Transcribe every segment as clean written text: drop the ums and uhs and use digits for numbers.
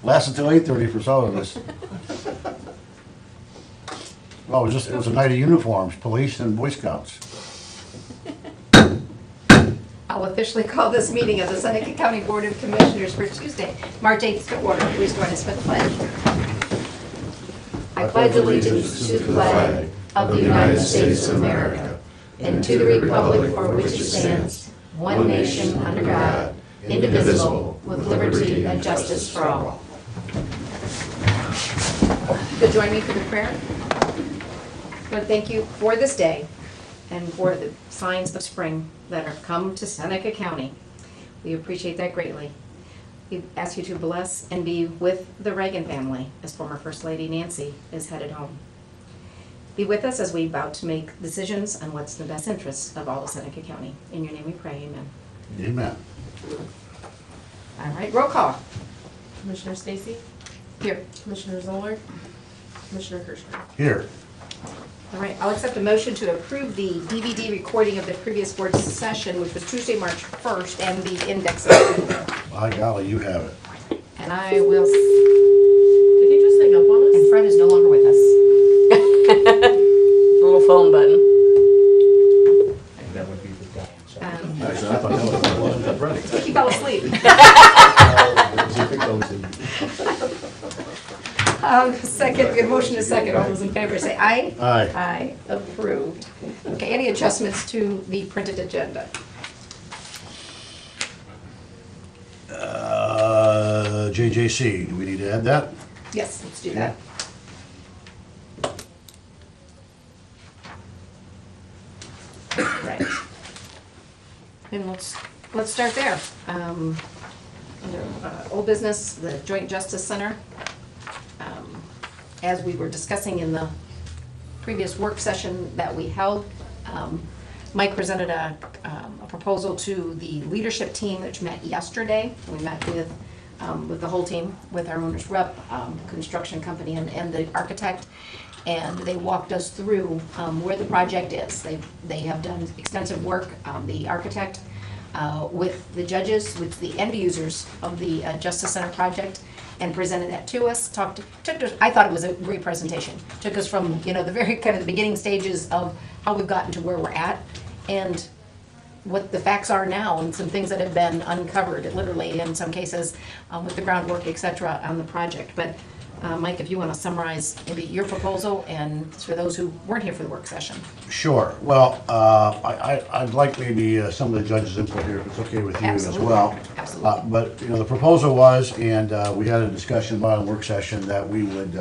Lasted till 8:30 for some of us. Well, it was a night of uniforms, police and Boy Scouts. I'll officially call this meeting of the Seneca County Board of Commissioners for Tuesday, March 8th to order. Please join us for the pledge. I pledge allegiance to the flag of the United States of America and to the republic for which it stands, one nation under God, indivisible, with liberty and justice for all. Could join me for the prayer? Lord, thank you for this day and for the signs of spring that have come to Seneca County. We appreciate that greatly. We ask you to bless and be with the Reagan family as former First Lady Nancy is headed home. Be with us as we about to make decisions on what's in the best interest of all of Seneca County. In your name we pray, amen. Amen. All right, roll call. Commissioner Stacy, Here. Commissioner Zoller, Commissioner Kirschner. Here. All right, I'll accept a motion to approve the DVD recording of the previous board session, which was Tuesday, March 1st, and the index. By golly, you have it. And I will, Did he just hang up on us? and Fred is no longer with us. Little phone button. And that would be the guy. So- Actually, I thought that wasn't ready. He fell asleep. Second, the motion is second. All those in favor say aye. Aye. Aye, approved. Okay, any adjustments to the printed agenda? JJC, do we need to add that? Yes, let's do that. Right. And let's start there. Under old business, the Joint Justice Center. As we were discussing in the previous work session that we held, Mike presented a proposal to the leadership team which met yesterday. We met with the whole team, with our owner's rep, construction company, and the architect. And they walked us through where the project is. They have done extensive work, the architect, with the judges, with the end users of the Justice Center project, and presented that to us. Took us, I thought it was a great presentation. Took us from, the very kind of the beginning stages of how we've gotten to where we're at, and what the facts are now, and some things that have been uncovered, literally in some cases, with the groundwork, et cetera, on the project. But Mike, if you want to summarize maybe your proposal, and for those who weren't here for the work session. Sure. Well, I'd like maybe some of the judges' input here, if it's okay with you as well. Absolutely. But, the proposal was, and we had a discussion about in work session, that we would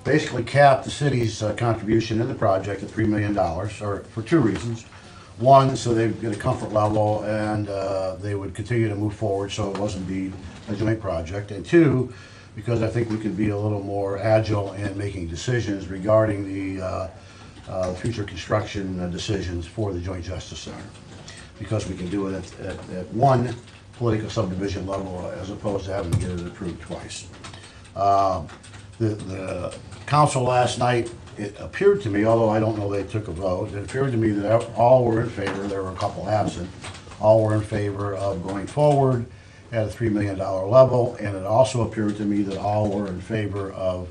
basically cap the city's contribution in the project at $3 million, or for two reasons. One, so they'd get a comfort level and they would continue to move forward, so it wasn't be a joint project. And two, because I think we could be a little more agile in making decisions regarding the future construction decisions for the Joint Justice Center. Because we can do it at one political subdivision level as opposed to having to get it approved twice. The council last night, it appeared to me, although I don't know they took a vote, it appeared to me that all were in favor, there were a couple absent, all were in favor of going forward at a $3 million level, and it also appeared to me that all were in favor of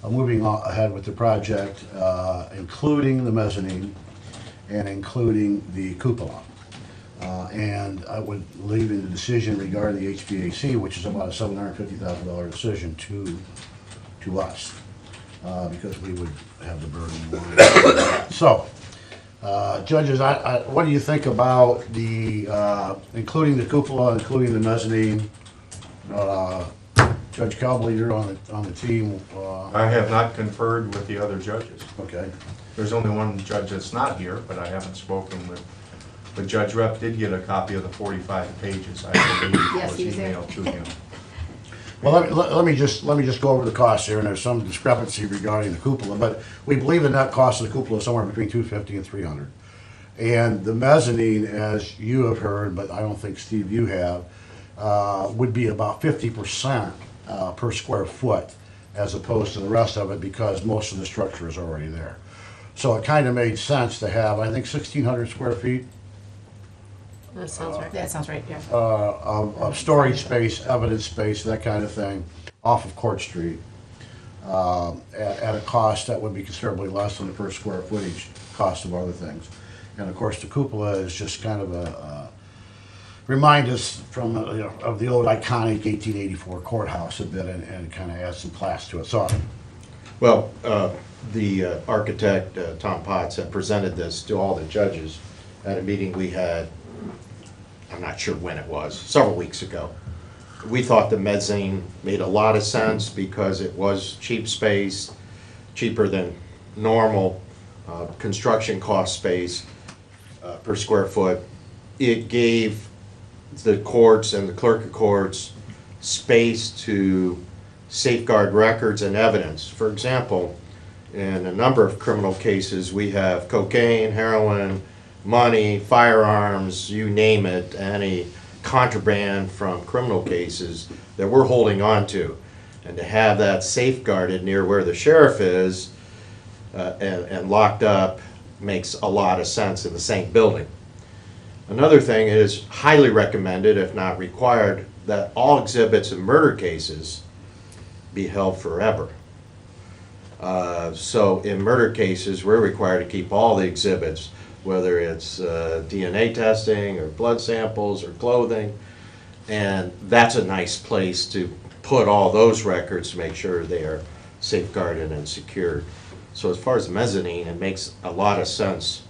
moving ahead with the project, including the mezzanine and including the cupola. And I would leave in the decision regarding the HVAC, which is about a $750,000 decision to us, because we would have the burden. So, judges, what do you think about the, including the cupola, including the mezzanine? Judge Calbley, you're on the team. I have not conferred with the other judges. Okay. There's only one judge that's not here, but I haven't spoken with. But Judge Rep did get a copy of the 45 pages, I believe, Yes, was he was there. emailed to him. Well, let me just go over the costs here, and there's some discrepancy regarding the cupola, but we believe the net cost of the cupola is somewhere between $250 and $300. And the mezzanine, as you have heard, but I don't think, Steve, you have, would be about 50% per square foot, as opposed to the rest of it, because most of the structure is already there. So it kind of made sense to have, I think, 1,600 square feet That sounds right. That sounds right, yeah. of storage space, evidence space, that kind of thing. off of Court Street at a cost that would be considerably less than the per square footage cost of other things. And of course, the cupola is just kind of remind us from, of the old iconic 1884 courthouse a bit and kind of add some class to it. So, Well, the architect, Tom Potts, had presented this to all the judges at a meeting we had, I'm not sure when it was, several weeks ago. We thought the mezzanine made a lot of sense because it was cheap space, cheaper than normal construction cost space per square foot. It gave the courts and the clerk of courts space to safeguard records and evidence. For example, in a number of criminal cases, we have cocaine, heroin, money, firearms, you name it, any contraband from criminal cases that we're holding on to. And to have that safeguarded near where the sheriff is and locked up makes a lot of sense in the same building. Another thing is highly recommended, if not required, that all exhibits in murder cases be held forever. So in murder cases, we're required to keep all the exhibits, whether it's DNA testing or blood samples or clothing, and that's a nice place to put all those records to make sure they are safeguarded and secured. So as far as mezzanine, it makes a lot of sense.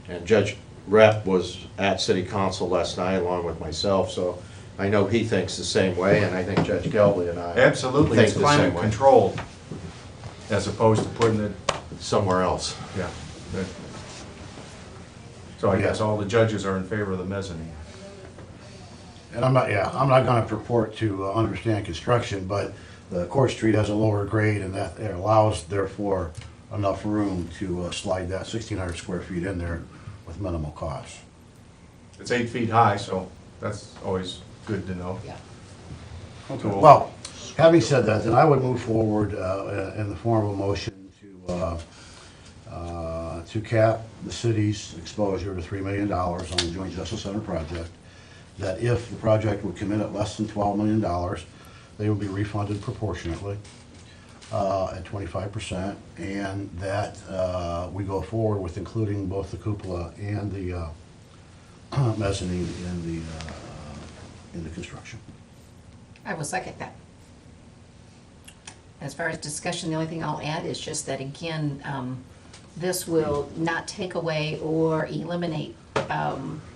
And Judge Rep was at City Council last night along with myself, so I know he thinks the same way, and I think Judge Kelby and I Absolutely, think it's the same climate way. controlled, as opposed to putting it, Somewhere else. yeah. So I guess all the judges are in favor of the mezzanine. and I'm not going to purport to understand construction, but the Court Street has a lower grade, and that it allows, therefore, enough room to slide that 1,600 square feet in there with minimal cost. It's 8 feet high, so that's always good to know. Yeah. Cool. Well, having said that, then I would move forward in the form of a motion to cap the city's exposure to $3 million on the Joint Justice Center project. That if the project would come in at less than $12 million, they would be refunded proportionately at 25%, and that we go forward with including both the cupola and the mezzanine in the construction. I will second that. As far as discussion, the only thing I'll add is just that, again, this will not take away or eliminate,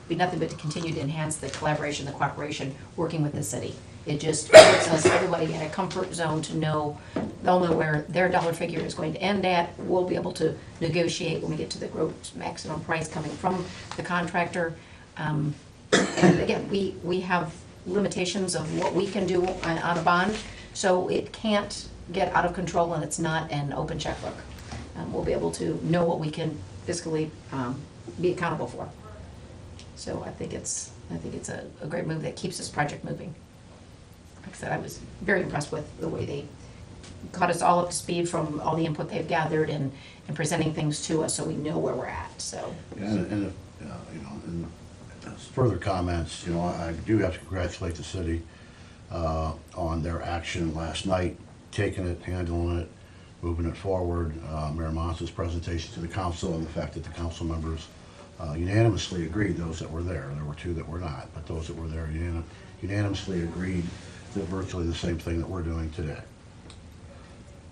be nothing but to continue to enhance the collaboration, the cooperation, working with the city. It just puts us, everybody, in a comfort zone to know they'll know where their dollar figure is going to end at. We'll be able to negotiate when we get to the gross maximum price coming from the contractor. And again, we have limitations of what we can do on a bond, so it can't get out of control and it's not an open checkbook. We'll be able to know what we can fiscally be accountable for. So I think it's a great move that keeps this project moving. Like I said, I was very impressed with the way they caught us all up to speed from all the input they've gathered and presenting things to us so we know where we're at, so. And in further comments, I do have to congratulate the city on their action last night, taking it, handling it, moving it forward. Mayor Monsa's presentation to the council and the fact that the council members unanimously agreed, those that were there were two that were not, but those that were there unanimously agreed that virtually the same thing that we're doing today.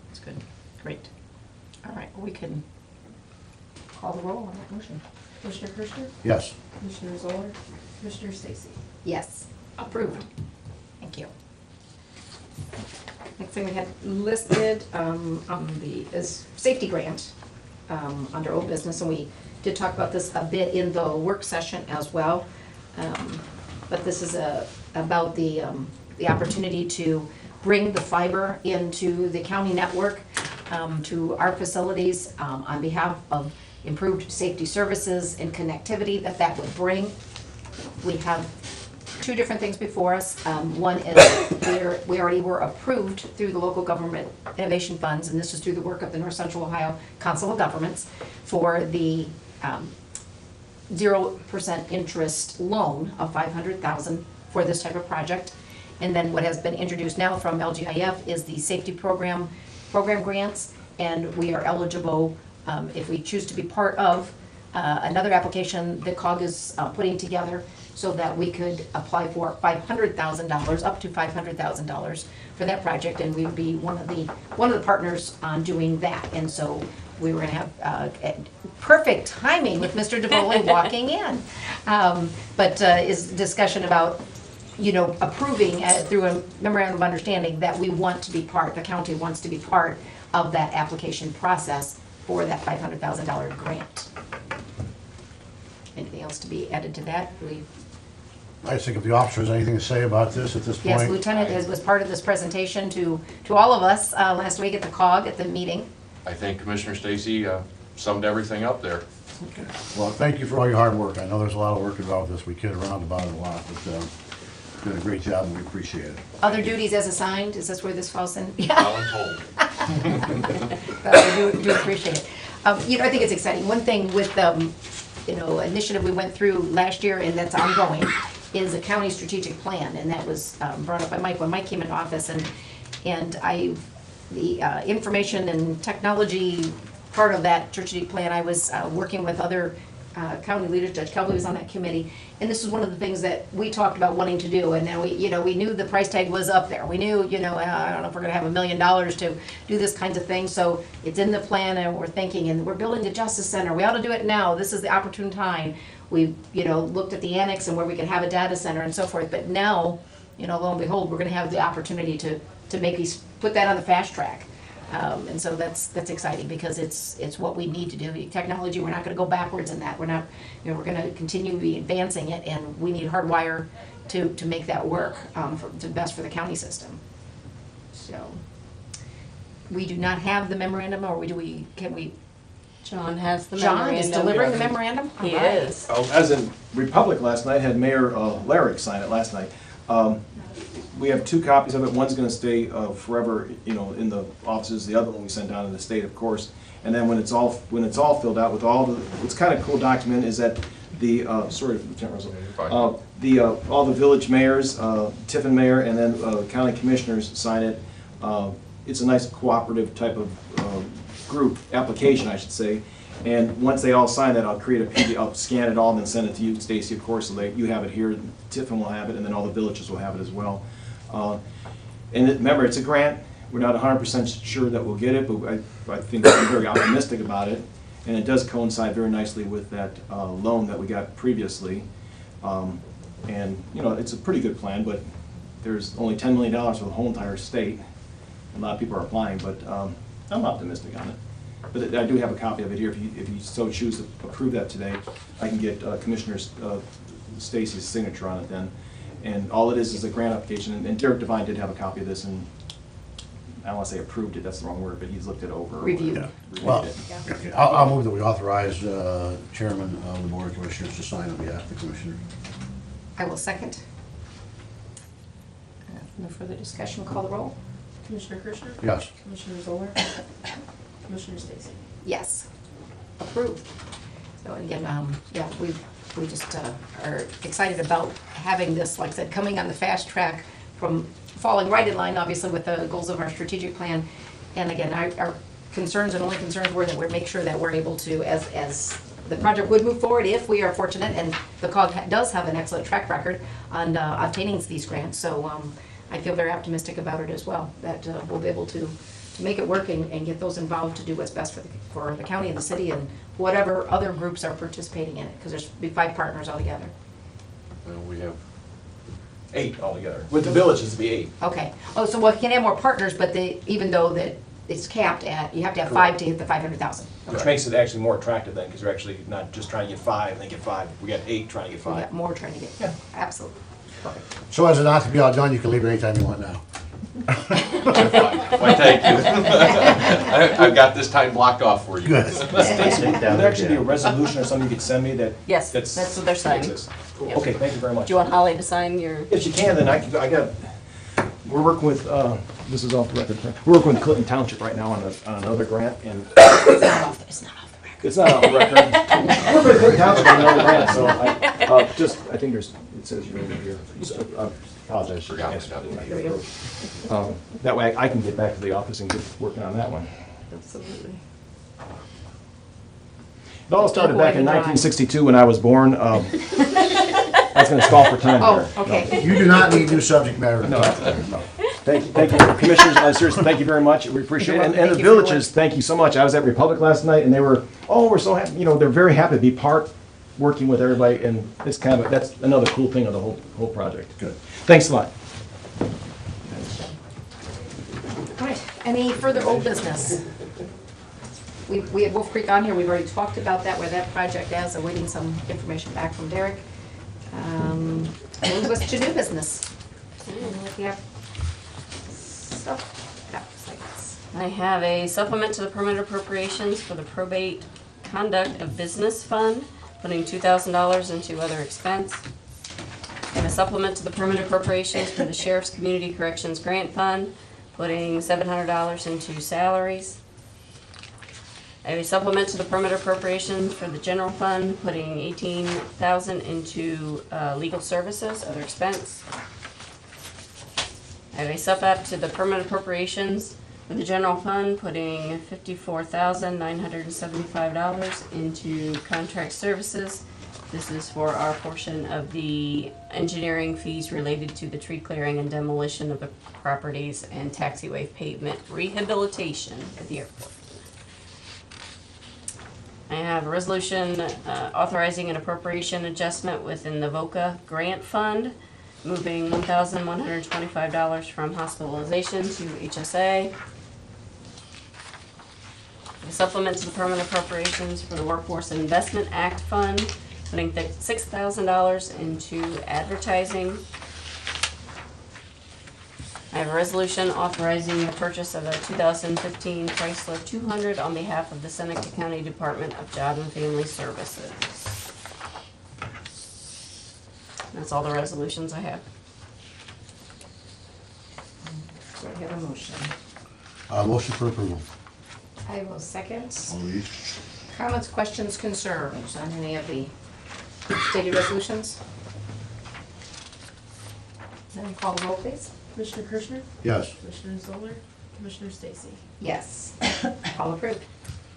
That's good, great. All right, we can call the roll on that motion. Commissioner Kirschner? Yes. Commissioner Zoller? Commissioner Stacy? Yes, approved. Thank you. Next thing we had listed on the is safety grant under old business, and we did talk about this a bit in the work session as well. But this is about the opportunity to bring the fiber into the county network to our facilities on behalf of improved safety services and connectivity that would bring. We have two different things before us. One is we already were approved through the local government innovation funds, and this is through the work of the North Central Ohio Council of Governments for the 0% interest loan of $500,000 for this type of project. And then what has been introduced now from LGIF is the safety program grants, and we are eligible, if we choose to be part of another application that COG is putting together, so that we could apply for $500,000, up to $500,000 for that project, and we would be one of the partners on doing that. And so we were gonna have perfect timing with Mr. DeVoli walking in. But is discussion about, approving through a memorandum of understanding that we want to be part, the county wants to be part of that application process for that $500,000 grant. Anything else to be added to that? I think if the officer has anything to say about this at this point. Yes, Lieutenant was part of this presentation to all of us last week at the COG at the meeting. I think Commissioner Stacy summed everything up there. Okay. Well, thank you for all your hard work. I know there's a lot of work involved with this. We kid around about it a lot, but you did a great job and we appreciate it. Other duties as assigned, is this where this falls in? Yeah. Voluntold. I do appreciate it. I think it's exciting. One thing with, initiative we went through last year and that's ongoing is a county strategic plan, and that was brought up by Mike when Mike came into office, and the information and technology part of that strategic plan, I was working with other county leaders. Judge Kelby was on that committee, and this is one of the things that we talked about wanting to do. And now we knew the price tag was up there. We knew, I don't know if we're going to have $1 million to do this kinds of thing. So it's in the plan, and we're thinking, and we're building the Justice Center. We ought to do it now. This is the opportune time. We've looked at the annex and where we could have a data center and so forth. But now, lo and behold, we're going to have the opportunity to put that on the fast track. And so that's exciting because it's what we need to do. Technology, we're not going to go backwards in that. We're not, we're going to continue to be advancing it, and we need hardwire to make that work to best for the county system. So we do not have the memorandum, or can we? John has the John memorandum. is delivering the memorandum? He All right. is. As in Republic last night, had Mayor Larrick sign it last night. We have 2 copies of it. One's gonna stay forever, in the offices. The other one we send down to the state, of course. And then when it's all filled out with all the, what's kind of cool document is that the, sorry, Lieutenant Russell. All the village mayors, Tiffin Mayor, and then county commissioners sign it. It's a nice cooperative type of group application, I should say. And once they all sign that, I'll create a PDF, I'll scan it all and then send it to you, Stacy, of course, so that you have it here, Tiffin will have it, and then all the villages will have it as well. Remember, it's a grant. We're not 100% sure that we'll get it, but I think I'm very optimistic about it. And it does coincide very nicely with that loan that we got previously. It's a pretty good plan, but there's only $10 million for the whole entire state. A lot of people are applying, but I'm optimistic on it. But I do have a copy of it here. If you so choose to approve that today, I can get Commissioner Stacy's signature on it then. And all it is a grant application. And Derek Devine did have a copy of this, and I don't want to say approved it, that's the wrong word, but he's looked it over. Reviewed. Yeah. Reviewed Well, it. okay. I'll move that we authorize Chairman of the Board of Commissioners to sign on behalf of the Commissioner. I will second. No further discussion, call the roll. Commissioner Kirschner? Yes. Commissioner Zoller? Commissioner Stacy? Yes, approved. So again, we just are excited about having this, like I said, coming on the fast track from falling right in line, obviously, with the goals of our strategic plan. And again, our concerns and only concerns were that we make sure that we're able to, as the project would move forward, if we are fortunate, and the COG does have an excellent track record on obtaining these grants. So I feel very optimistic about it as well, that we'll be able to make it work and get those involved to do what's best for the county and the city and whatever other groups are participating in it, because there's be 5 partners altogether. We have 8 altogether. With the villages, it'd be 8. Okay. Oh, so we can have more partners, but even though that it's capped at, you have to have 5 to hit the 500,000. Which makes it actually more attractive then, because we're actually not just trying to get 5 and then get 5. We got 8 trying to get We 5. got more trying to get. Yeah. Absolutely. Perfect. So as it not to be outdone, you can leave anytime you want now. Why, thank you. I've got this time blocked off for you. Good. Stacy, would there actually be a resolution or something you could send me that? Yes, that's what they're saying. exists? Yeah. Okay, thank you very much. Do you want Holly to sign your? If you can, then we're working with, this is off the record, we're working with Clinton Township right now on another grant, and It's not off the record. it's not off the record. I'm working with Clinton Township on another grant, so I think it says your name right here. Apologize. Forgot Yes. about that. There we go. That way I can get back to the office and get working on that one. Absolutely. It all started back in Avoiding drawing. 1962 when I was born. That's going to stall for time Oh, here. okay. You do not need new subject matter. No. Thank you, Commissioners, seriously, thank you very much, we appreciate it. And Thank the you for your villages, thank you so much. I was at Republic last night, and they were, we're so happy, they're very happy to be working with everybody, and it's that's another cool thing of the whole project. Good. Thanks a lot. All right, any further old business? We had Wolf Creek on here, we've already talked about that, where that project is, awaiting some information back from Derek. Moves us to new business. I don't know if you have stuff. Yeah, it's like this. I have a supplement to the permanent appropriations for the probate conduct of business fund, putting $2,000 into other expense. And a supplement to the permanent appropriations for the sheriff's community corrections grant fund, putting $700 into salaries. I have a supplement to the permanent appropriations for the general fund, putting $18,000 into legal services, other expense. I have a sub-app to the permanent appropriations for the general fund, putting $54,975 into contract services. This is for our portion of the engineering fees related to the tree clearing and demolition of the properties and taxiway pavement rehabilitation at the airport. I have a resolution authorizing an appropriation adjustment within the VOCA grant fund, moving $1,125 from hospitalization to HSA. A supplement to the permanent appropriations for the Workforce Investment Act Fund, putting $6,000 into advertising. I have a resolution authorizing the purchase of a 2015 Chrysler 200 on behalf of the Seneca County Department of Job and Family Services. That's all the resolutions I have. Do I have a motion? Motion for approval. I will second. Louise? Comments, questions, concerns on any of the stated resolutions? Then call the roll, please. Commissioner Kirchner? Yes. Commissioner Zoller? Commissioner Stacy? Yes. All approved.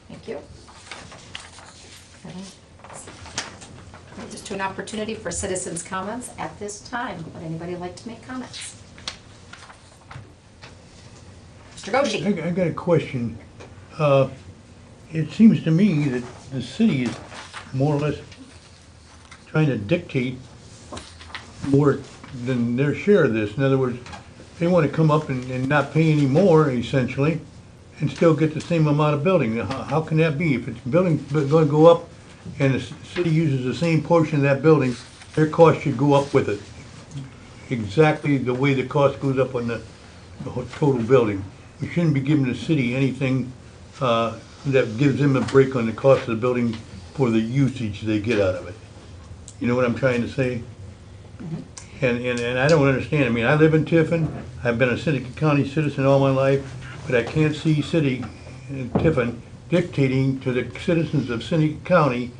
Thank you. Brings us to an opportunity for citizens' comments at this time. Would anybody like to make comments? Mr. Goshi? I got a question. It seems to me that the city is more or less trying to dictate more than their share of this. In other words, they want to come up and not pay any more, essentially, and still get the same amount of building. How can that be? If it's building going to go up and the city uses the same portion of that building, their cost should go up with it. Exactly the way the cost goes up on the whole total building. We shouldn't be giving the city anything that gives them a break on the cost of the building for the usage they get out of it. You know what I'm trying to say? And I don't understand. I mean, I live in Tiffin. I've been a Seneca County citizen all my life, but I can't see city Tiffin dictating to the citizens of Seneca County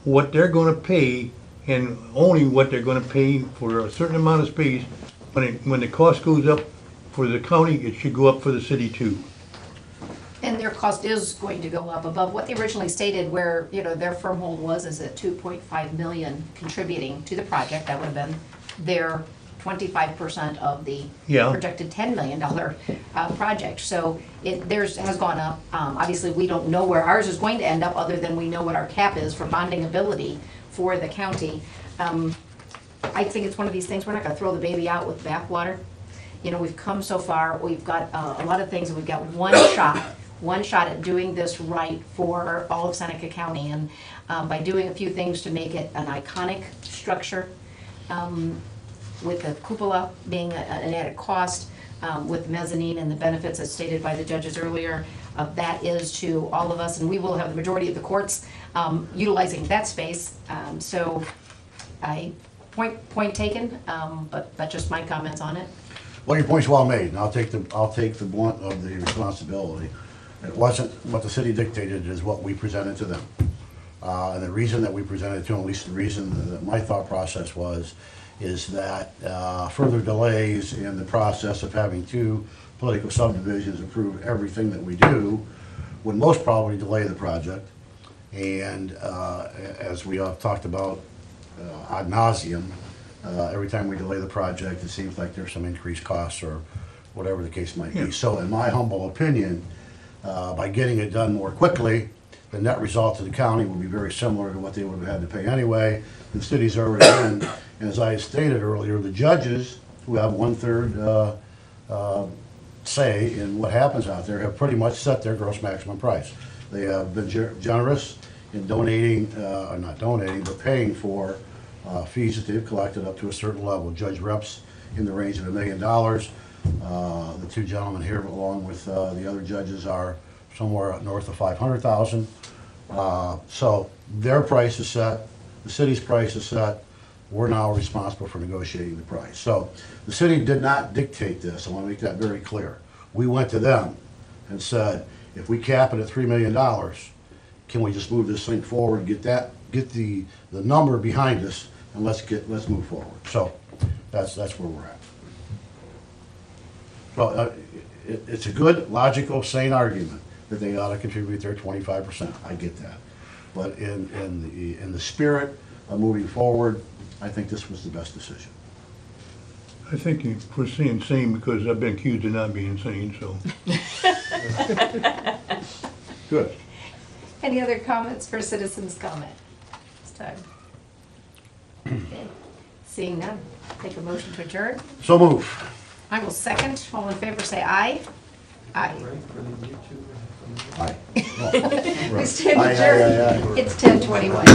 what they're going to pay and only what they're going to pay for a certain amount of space. When the cost goes up for the county, it should go up for the city too. And their cost is going to go up above what they originally stated, where, you know, their firm hold is at 2.5 million contributing to the project. That would have been their 25% of the Yeah. projected $10 million project. So theirs has gone up. Obviously, we don't know where ours is going to end up, other than we know what our cap is for bonding ability for the county. I think it's one of these things, we're not gonna throw the baby out with bathwater. You know, we've come so far, we've got a lot of things, and we've got one shot at doing this right for all of Seneca County. And by doing a few things to make it an iconic structure, with the cupola being an added cost, with mezzanine and the benefits as stated by the judges earlier, that is to all of us, and we will have the majority of the courts utilizing that space. So point taken, but just my comments on it. Well, your point's well made, and I'll take the brunt of the responsibility. It wasn't what the city dictated, is what we presented to them. And the reason that we presented to them, at least the reason that my thought process was, is that further delays in the process of having two political subdivisions approve everything that we do would most probably delay the project. And as we have talked about ad nauseum, every time we delay the project, it seems like there's some increased costs or whatever the case might be. So in my humble opinion, by getting it done more quickly, the net result to the county will be very similar to what they would have had to pay anyway. The city's already in, and as I stated earlier, the judges, who have 1/3 say in what happens out there, have pretty much set their gross maximum price. They have been generous in donating, or not donating, but paying for fees that they've collected up to a certain level. Judge Rep's in the range of $1 million. The two gentlemen here, along with the other judges, are somewhere north of 500,000. So their price is set, the city's price is set. We're now responsible for negotiating the price. So the city did not dictate this. I want to make that very clear. We went to them and said, if we cap it at $3 million, can we just move this thing forward, get the number behind us, and let's move forward. So that's where we're at. Well, it's a good, logical, sane argument that they ought to contribute their 25%. I get that. But in the spirit of moving forward, I think this was the best decision. I think you were saying sane because I've been accused of not being sane, so. Good. Any other comments for citizens' comment this time? Okay. Seeing none, take a motion to adjourn. So move. I will second. All in favor, say aye. Aye. Aye. We stand Aye, aye, aye, aye. adjourned. It's 10:21.